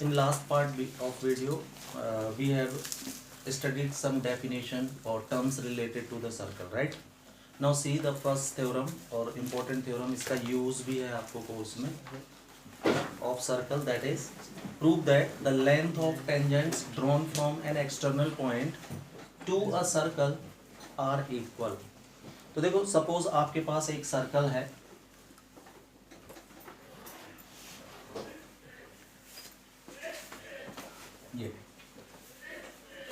In last part of video, we have studied some definition or terms related to the circle, right? Now see the first theorem or important theorem, इसका use भी है आपको course में of circle, that is prove that the length of tangents drawn from an external point to a circle are equal. तो देखो suppose आपके पास एक circle है, ये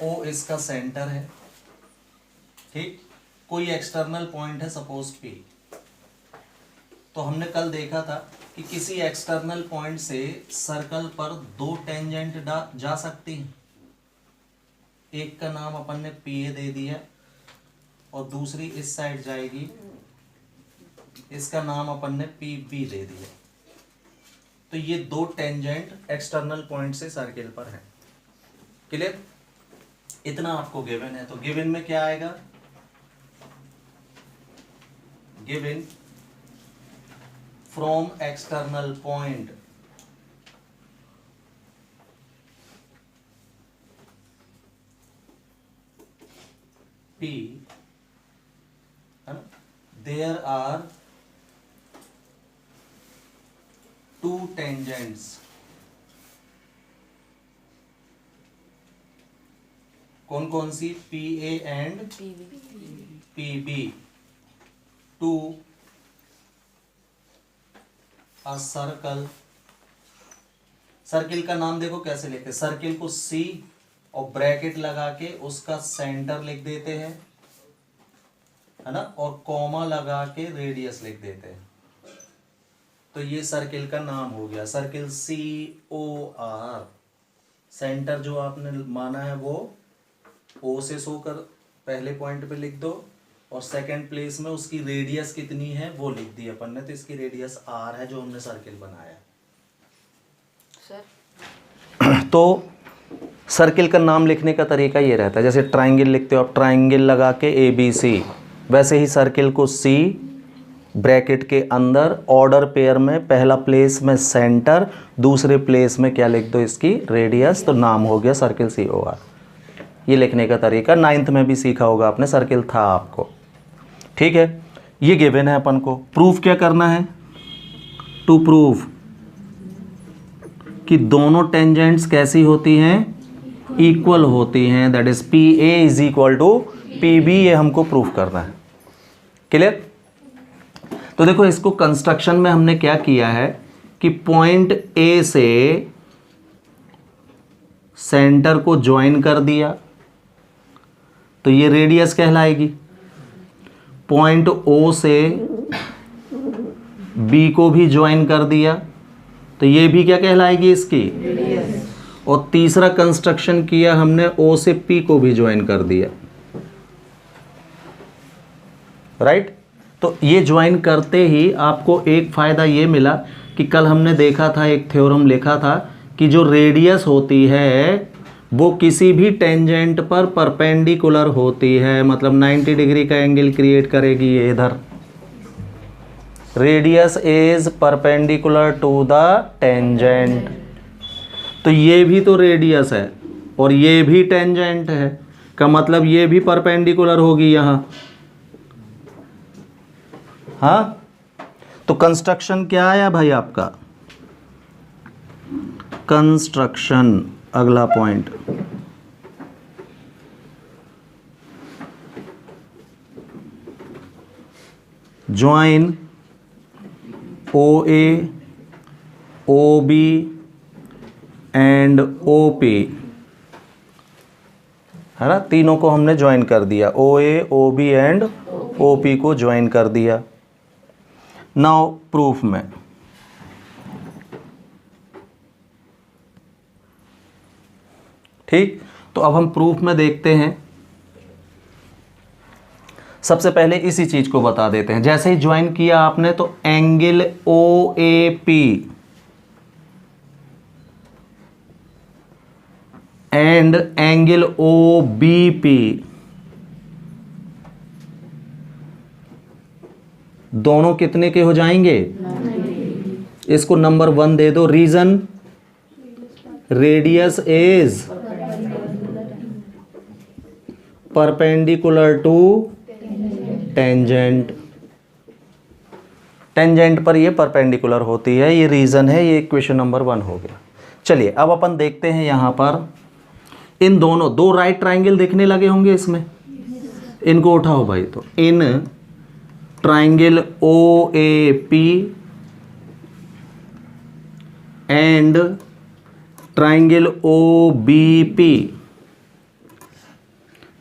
O इसका सेंटर है, ठीक, कोई एक्सटर्नल पॉइंट है सपोज P। तो हमने कल देखा था कि किसी एक्सटर्नल पॉइंट से सर्कल पर दो टेंजेंट जा सकती हैं। एक का नाम अपन ने PA दे दिया और दूसरी इस साइड जाएगी, इसका नाम अपन ने PB दे दिया। तो ये दो टेंजेंट एक्सटर्नल पॉइंट से सर्कल पर हैं। क्लियर? इतना आपको गिवन है। तो गिवन में क्या आएगा? Given from external point P, there are two tangents कौन कौन सी? PA and PB to a circle. Circle का नाम देखो कैसे लिखते हैं, सर्किल को C और ब्रैकेट लगा के उसका सेंटर लिख देते हैं, है ना, और कॉमा लगा के रेडियस लिख देते हैं। तो ये सर्किल का नाम हो गया, सर्किल COR। सेंटर जो आपने माना है वो O से शो कर पहले पॉइंट पे लिख दो और सेकंड प्लेस में उसकी रेडियस कितनी है वो लिख दी अपन ने। तो इसकी रेडियस R है जो हमने सर्किल बनाया सर। तो सर्किल का नाम लिखने का तरीका ये रहता है, जैसे ट्रायंगल लिखते हो आप, ट्रायंगल लगा के ABC, वैसे ही सर्किल को C ब्रैकेट के अंदर ऑर्डर पेयर में पहला प्लेस में सेंटर, दूसरे प्लेस में क्या लिख दो? इसकी रेडियस। तो नाम हो गया सर्किल COR। ये लिखने का तरीका 9th में भी सीखा होगा आपने, सर्किल था आपको, ठीक है। ये गिवन है अपन को। प्रूफ क्या करना है? टू प्रूव कि दोनों टेंजेंट्स कैसी होती हैं? इक्वल होती हैं, that is PA is equal to PB। ये हमको प्रूफ करना है। क्लियर? तो देखो इसको कंस्ट्रक्शन में हमने क्या किया है कि पॉइंट A से सेंटर को ज्वाइन कर दिया तो ये रेडियस कहलाएगी। पॉइंट O से B को भी ज्वाइन कर दिया तो ये भी क्या कहलाएगी? इसकी रेडियस। और तीसरा कंस्ट्रक्शन किया हमने, O से P को भी ज्वाइन कर दिया, राइट। तो ये ज्वाइन करते ही आपको एक फायदा ये मिला कि कल हमने देखा था, एक थ्योरम लिखा था कि जो रेडियस होती है वो किसी भी टेंजेंट पर परपेंडिकुलर होती है, मतलब 90 डिग्री का एंगल क्रिएट करेगी ये इधर। Radius is perpendicular to the tangent. तो ये भी तो रेडियस है और ये भी टेंजेंट है, का मतलब ये भी परपेंडिकुलर होगी यहाँ। हाँ, तो कंस्ट्रक्शन क्या आया भाई आपका? कंस्ट्रक्शन अगला point, join OA, OB and OP, है ना। तीनों को हमने ज्वाइन कर दिया, OA, OB एंड OP को ज्वाइन कर दिया। नाउ प्रूफ में ठीक। तो अब हम प्रूफ में देखते हैं। सबसे पहले इसी चीज को बता देते हैं। जैसे ही ज्वाइन किया आपने तो angle OAP and angle OBP दोनों कितने के हो जाएंगे? इसको नंबर 1 दे दो। Reason radius is perpendicular to tangent. Tangent पर ये परपेंडिकुलर होती है, ये रीजन है, ये इक्वेशन नंबर 1 हो गया। चलिए अब अपन देखते हैं यहां पर इन दोनों दो राइट ट्राइंगल देखने लगे होंगे इसमें, इनको उठाओ भाई। तो in triangle O A P and triangle O B P,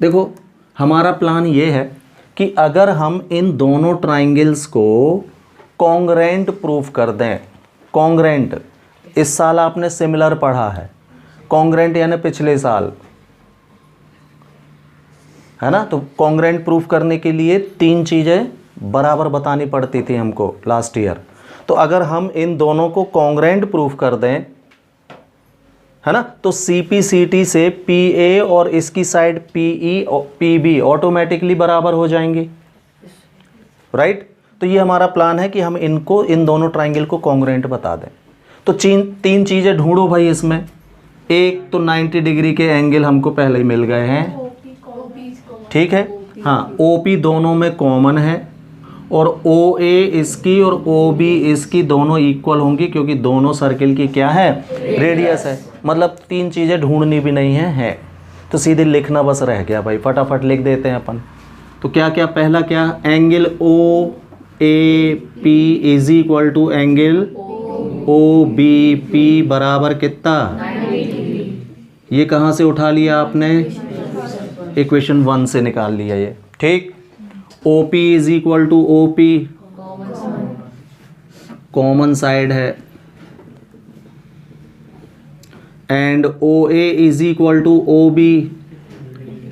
देखो हमारा प्लान ये है कि अगर हम इन दोनों ट्राइंगल्स को कॉन्ग्रेंट प्रूफ कर दें। कॉन्ग्रेंट इस साल आपने सिमिलर पढ़ा है, कॉन्ग्रेंट यानी पिछले साल, है ना। तो कॉन्ग्रेंट प्रूफ करने के लिए 3 चीज़ें बराबर बतानी पड़ती थी हमको लास्ट ईयर। तो अगर हम इन दोनों को कॉन्ग्रेंट प्रूफ कर दें, है ना, तो CP/CT से PA और इसकी साइड PE और PB ऑटोमेटिकली बराबर हो जाएंगे, राइट। तो ये हमारा प्लान है कि हम इनको इन दोनों ट्राइंगल को कॉन्ग्रेंट बता दें। तो 3 चीज़ें ढूंढो भाई इसमें। एक तो 90 डिग्री के एंगल हमको पहले ही मिल गए हैं, ठीक है। हाँ, OP दोनों में कॉमन है और OA इसकी और OB इसकी दोनों इक्वल होंगी, क्योंकि दोनों सर्किल की क्या है, रेडियस है। मतलब 3 चीज़ें ढूंढनी भी नहीं है। तो सीधे लिखना बस रह गया भाई, फटाफट लिख देते हैं अपन। तो क्या क्या, पहला क्या, angle OAP is equal to angle OBP बराबर कितना, ये कहाँ से उठा लिया आपने, इक्वेशन 1 से निकाल लिया ये, ठीक। OP is equal to OP, common side है, and OA is equal to OB,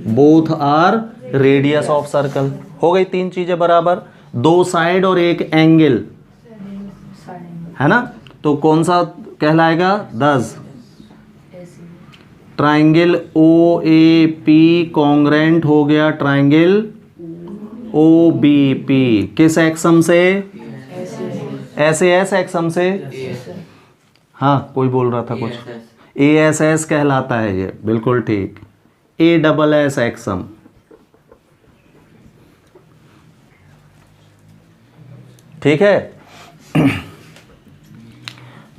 both are radius of circle. हो गई 3 चीजें बराबर, 2 साइड और एक एंगल, है ना। तो कौन सा कहलाएगा, 10। ट्राइंगल OAP कॉन्ग्रेंट हो गया ट्राइंगल OBP, किस एक्सम से, SAS एक्सम से। हाँ, कोई बोल रहा था कुछ, ASS कहलाता है ये, बिल्कुल ठीक, ASS एक्सम। ठीक है।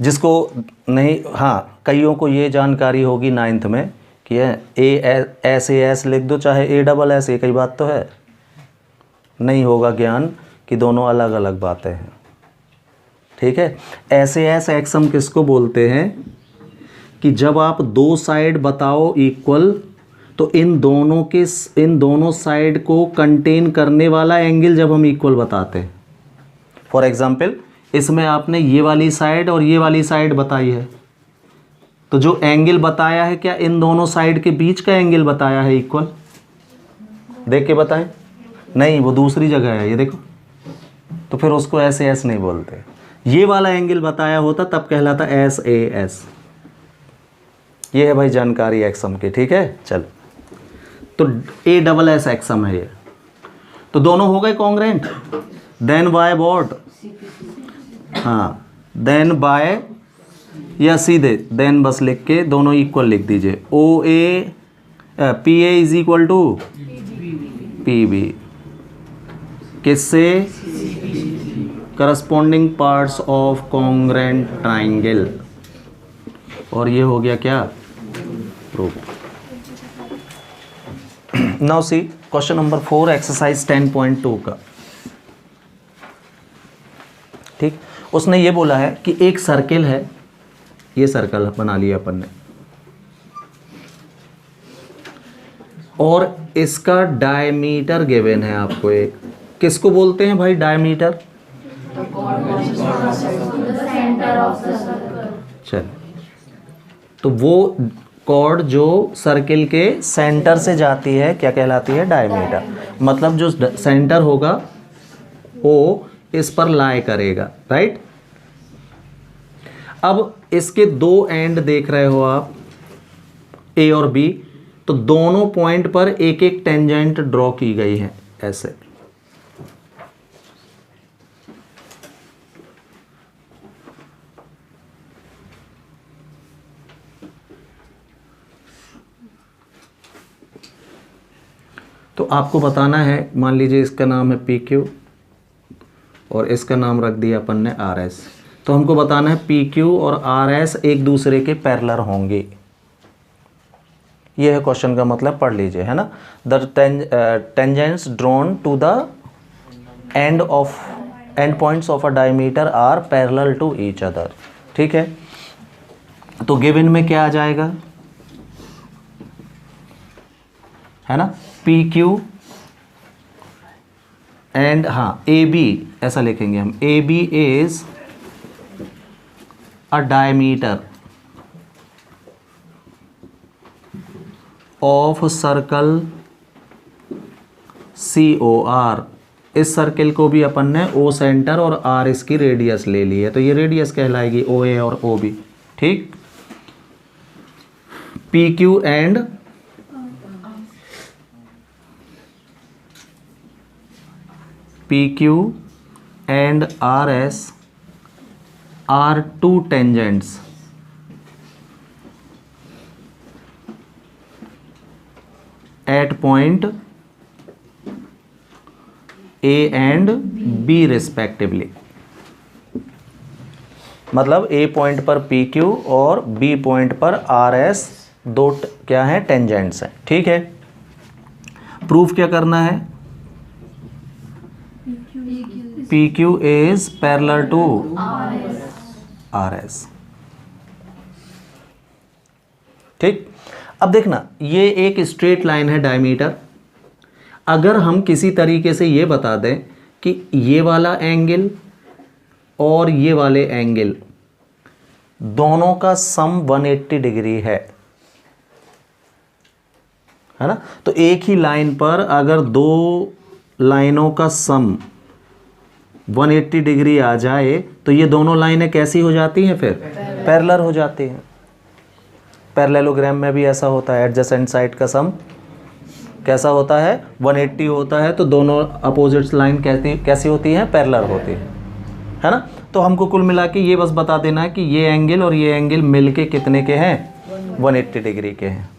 जिसको नहीं, हाँ, कईयों को ये जानकारी होगी 9th में कि SAS लिख दो चाहे ASS, एक ही बात तो है। नहीं होगा ज्ञान कि दोनों अलग अलग बातें हैं, ठीक है। SAS एक्सम किसको बोलते हैं कि जब आप 2 साइड बताओ इक्वल, तो इन दोनों साइड को कंटेन करने वाला एंगल जब हम इक्वल बताते हैं। फॉर एग्जाम्पल, इसमें आपने ये वाली साइड और ये वाली साइड बताई है, तो जो एंगल बताया है क्या इन दोनों साइड के बीच का एंगल बताया है इक्वल, देख के बताएं। नहीं, वो दूसरी जगह है, ये देखो। तो फिर उसको SAS नहीं बोलते, ये वाला एंगल बताया होता तब कहलाता SAS। ये है भाई जानकारी एक्सम की, ठीक है। चल, तो ASS एक्सम है ये। तो दोनों हो गए कॉन्ग्रेंट। देन बाय व्हाट, हाँ, देन बाय, या सीधे देन बस लिख के दोनों इक्वल लिख दीजिए। PA is equal to PB, किससे, corresponding parts of congruent triangle. और ये हो गया क्या, proof. Now see question number 4 exercise 10.2 का, ठीक। उसने ये बोला है कि एक सर्किल है, ये सर्कल बना लिया अपन ने, और इसका डायमीटर गिवन है आपको एक, किसको बोलते हैं भाई डायमीटर, चल। तो वो कॉर्ड जो सर्किल के सेंटर से जाती है क्या कहलाती है, डायमीटर। मतलब जो सेंटर होगा वो इस पर लाई करेगा, राइट। अब इसके 2 एंड देख रहे हो आप, A और B, तो दोनों पॉइंट पर एक एक टेंजेंट ड्रॉ की गई है ऐसे। तो आपको बताना है, मान लीजिए इसका नाम है पी क्यू और इसका नाम रख दिया अपन ने आर एस। तो हमको बताना है पी क्यू और आर एस एक दूसरे के पैरेलल होंगे। ये है क्वेश्चन का मतलब, पढ़ लीजिए, है ना। The tangents drawn to the end points of a diameter are parallel to each other. ठीक है, तो गिवन में क्या आ जाएगा, है ना, पी क्यू एंड, हाँ, ए बी ऐसा लिखेंगे हम, A B is a diameter of circle C O R. इस सर्किल को भी अपन ने ओ सेंटर और आर इसकी रेडियस ले ली है, तो ये रेडियस कहलाएगी ओ ए और ओ बी। ठीक, P Q and PQ and RS are two tangents at point A and B respectively। मतलब A पॉइंट पर PQ और B पॉइंट पर RS दो क्या है, टेंजेंट्स हैं। ठीक है, प्रूफ क्या करना है, PQ is parallel to RS। ठीक, अब देखना, ये एक स्ट्रेट लाइन है डायमीटर। अगर हम किसी तरीके से ये बता दें कि ये वाला एंगल और ये वाले एंगल दोनों का सम 180 डिग्री है ना, तो एक ही लाइन पर अगर दो लाइनों का सम 180 डिग्री आ जाए तो ये दोनों लाइनें कैसी हो जाती हैं, फिर पैरेलल हो जाती हैं। पैरेललोग्राम में भी ऐसा होता है, एडजेसेंट साइड का सम कैसा होता है, 180 होता है, तो दोनों अपोजिट लाइन कैसी होती हैं, पैरेलल होती है ना। तो हमको कुल मिला के ये बस बता देना है कि ये एंगल और ये एंगल मिलके कितने के हैं, 180 डिग्री के हैं।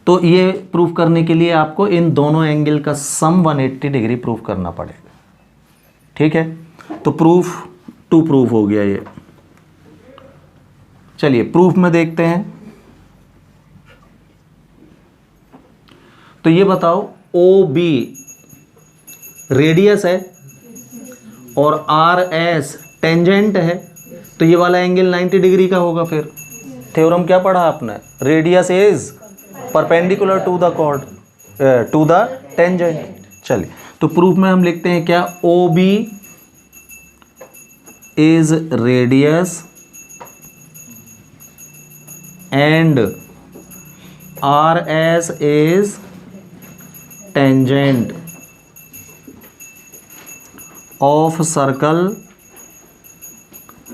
तो ये प्रूफ करने के लिए आपको इन दोनों एंगल का सम 180 डिग्री प्रूफ करना पड़ेगा। ठीक है, तो प्रूफ 2 प्रूफ हो गया ये। चलिए प्रूफ में देखते हैं। तो ये बताओ, ओ बी रेडियस है और आर एस टेंजेंट है, तो ये वाला एंगल 90 डिग्री का होगा। फिर थ्योरम क्या पढ़ा आपने, radius is perpendicular to the chord to the tangent. चलिए, तो प्रूफ में हम लिखते हैं क्या, O B is radius and R S is tangent of circle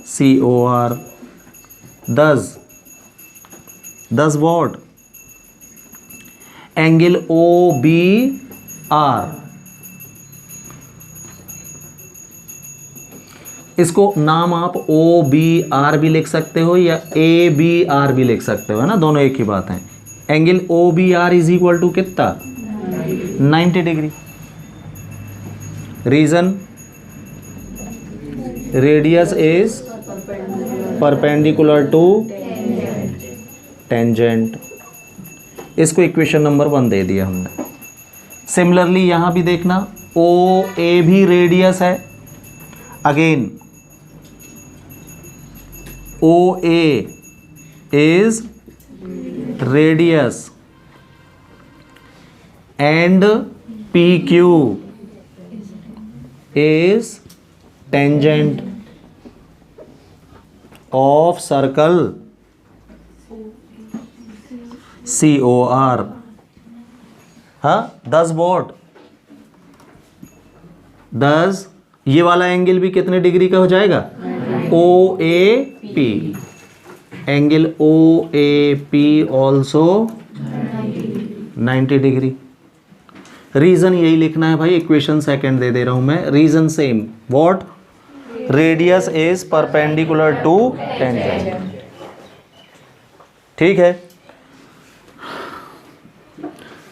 C O R. दस वॉट, एंगल ओ बी आर, इसको नाम आप ओ बी आर भी लिख सकते हो या ए बी आर भी लिख सकते हो, है ना, दोनों एक ही बात है। Angle O B R is equal to कितना, 90 degree. Reason, radius is perpendicular to tangent. इसको इक्वेशन नंबर 1 दे दिया हमने। सिमिलरली यहां भी देखना, ओ ए भी रेडियस है, again O A is radius and P Q is tangent of circle C O R. हाँ, 10 वॉट, 10, ये वाला एंगल भी कितने डिग्री का हो जाएगा, O A P. Angle O A P also 90 degree. Reason यही लिखना है भाई, इक्वेशन सेकंड दे रहा हूं मैं। Reason same, what, radius is perpendicular to tangent. ठीक है,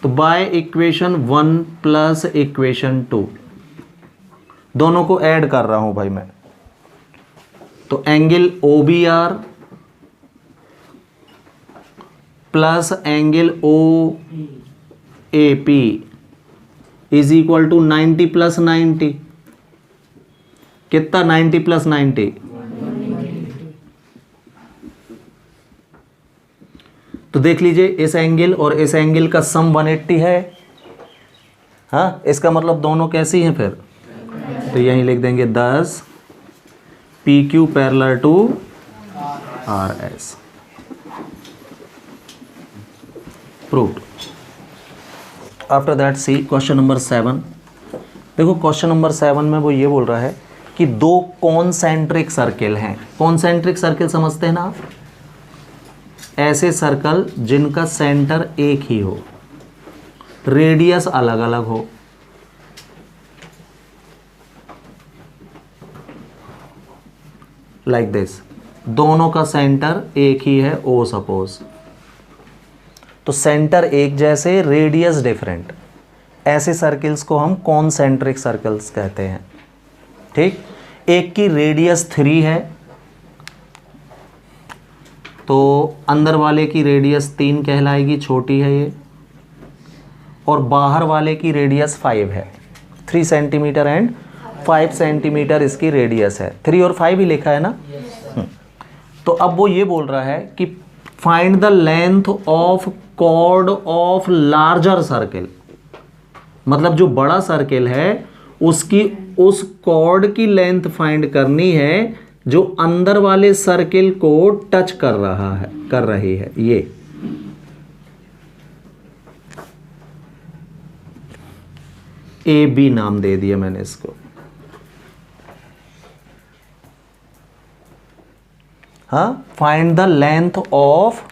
तो बाय इक्वेशन 1 प्लस इक्वेशन 2, दोनों को ऐड कर रहा हूं भाई मैं। तो angle OBR plus angle OAP is equal to 90 plus 90, कितना 90 प्लस 90, तो देख लीजिए इस एंगल और इस एंगल का सम 180 है। हाँ, इसका मतलब दोनों कैसी हैं फिर, तो यहीं लिख देंगे 10 PQ parallel to RS, proved. After that see question number 7। देखो क्वेश्चन नंबर 7 में वो ये बोल रहा है कि दो कॉन्सेंट्रिक सर्किल हैं। कॉन्सेंट्रिक सर्किल समझते हैं ना आप, ऐसे सर्कल जिनका सेंटर एक ही हो, रेडियस अलग अलग हो। लाइक दिस, दोनों का सेंटर एक ही है O सपोज, तो सेंटर एक जैसे, रेडियस डिफरेंट, ऐसे सर्किल्स को हम कॉन्सेंट्रिक सर्कल्स कहते हैं। ठीक, एक की रेडियस 3 है तो अंदर वाले की रेडियस 3 कहलाएगी, छोटी है ये, और बाहर वाले की रेडियस 5 है, 3 सेंटीमीटर एंड 5 सेंटीमीटर इसकी रेडियस है। 3 और 5 ही लिखा है ना। तो अब वो ये बोल रहा है कि find the length of chord of larger circle, मतलब जो बड़ा सर्किल है उसकी उस कॉर्ड की लेंथ फाइंड करनी है जो अंदर वाले सर्किल को टच कर रही है। ये AB नाम दे दिया मैंने इसको। हाँ, find the length of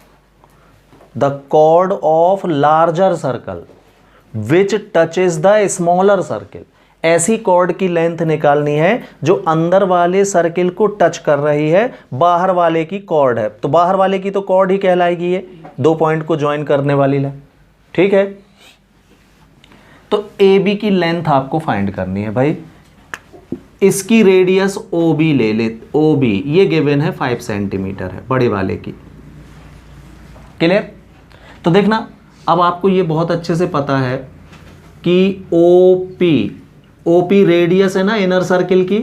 the chord of larger circle which touches the smaller circle. ऐसी कॉर्ड की लेंथ निकालनी है जो अंदर वाले सर्किल को टच कर रही है, बाहर वाले की कॉर्ड है, तो बाहर वाले की तो कॉर्ड ही कहलाएगी ये, दो पॉइंट को ज्वाइन करने वाली लेंथ। ठीक है, तो AB की लेंथ आपको फाइंड करनी है भाई। इसकी रेडियस OB ले ले, OB ये गिवन है 5 सेंटीमीटर है बड़े वाले की। क्लियर? तो देखना, अब आपको ये बहुत अच्छे से पता है कि OP रेडियस है ना इनर सर्किल की।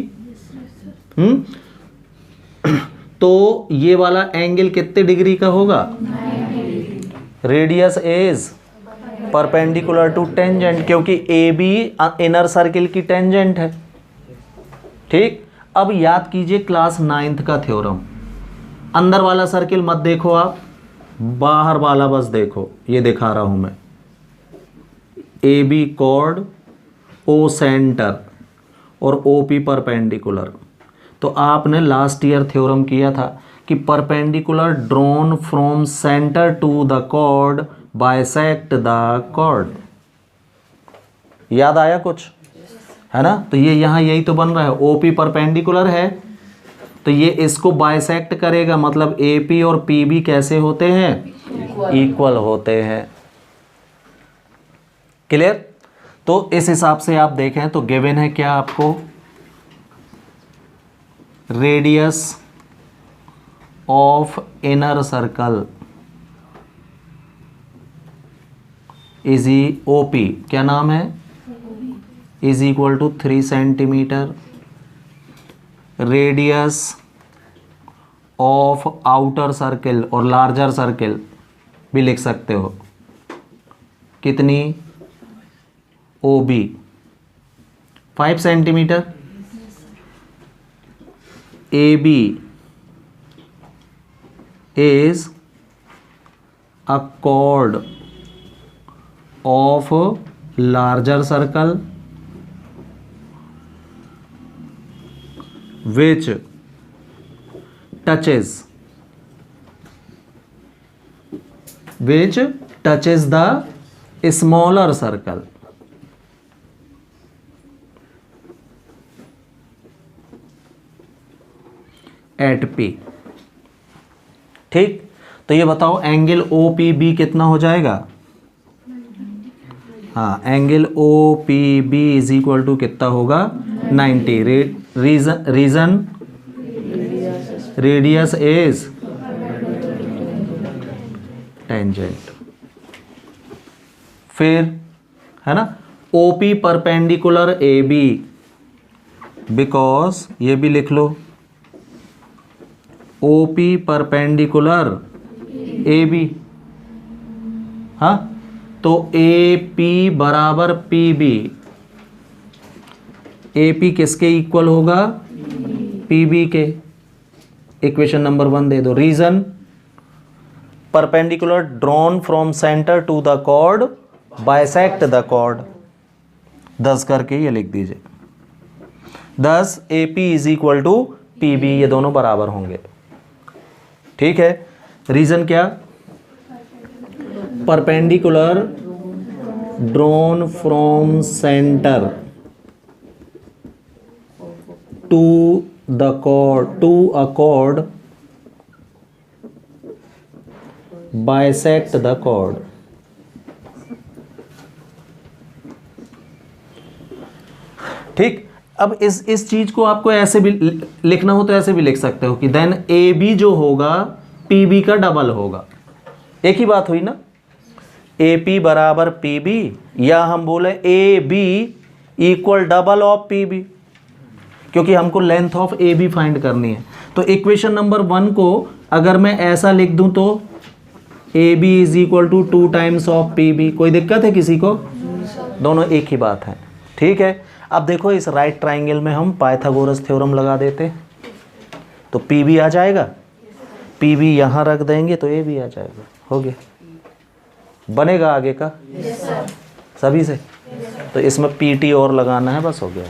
तो ये वाला एंगल कितने डिग्री का होगा? Radius is perpendicular to tangent, क्योंकि AB इनर सर्किल की टेंजेंट है। ठीक, अब याद कीजिए क्लास 9th का थ्योरम। अंदर वाला सर्किल मत देखो आप, बाहर वाला बस देखो, ये दिखा रहा हूं मैं। AB कॉर्ड, O सेंटर और OP परपेंडिकुलर। तो आपने लास्ट ईयर थ्योरम किया था कि perpendicular drawn from centre to the chord bisect the chord. याद आया कुछ? है ना? तो ये यहाँ यही तो बन रहा है, OP परपेंडिकुलर है तो ये इसको बाइसेक्ट करेगा, मतलब AP और PB कैसे होते हैं? इक्वल होते हैं। क्लियर? तो इस हिसाब से आप देखें तो गिवन है क्या आपको? Radius of inner circle is OP, क्या नाम है? Is equal to 3 centimetre. Radius of outer circle और लार्जर सर्किल भी लिख सकते हो, कितनी? OB 5 centimetre. AB is a chord of larger circle which touches the smaller circle. At P। ठीक, तो ये बताओ एंगल OPB कितना हो जाएगा? हाँ, angle O P B is equal to कितना होगा 90। Reason radius is tangent. फिर है ना, O P perpendicular A B, because ये भी लिख लो O P perpendicular A B. हाँ, तो ए पी बराबर पी बी, ए पी किसके इक्वल होगा पी बी के। इक्वेशन नंबर 1 दे दो। Reason perpendicular drawn from centre to the chord bisect the chord. 10 करके ये लिख दीजिए। 10 A P is equal to P B, ये दोनों बराबर होंगे। ठीक है। रीजन क्या, perpendicular drawn from centre to the chord to a chord bisect the chord. ठीक। अब इस चीज को आपको ऐसे भी लिखना हो तो ऐसे भी लिख सकते हो कि देन ए बी जो होगा पी बी का डबल होगा। एक ही बात हुई ना, ए पी बराबर पी बी, या हम बोले A B equal double of P B, क्योंकि हमको length of A B find करनी है। तो इक्वेशन नंबर 1 को अगर मैं ऐसा लिख दूं तो A B is equal to 2 times of P B. कोई दिक्कत है किसी को? दोनों एक ही बात है। ठीक है। अब देखो इस राइट ट्राइंगल में हम पाइथागोरस थ्योरम लगा देते तो पी बी आ जाएगा, पी बी यहाँ रख देंगे तो ए बी आ जाएगा। हो गया, बनेगा आगे का? सभी से। तो इसमें पी टी और लगाना है, बस हो गया।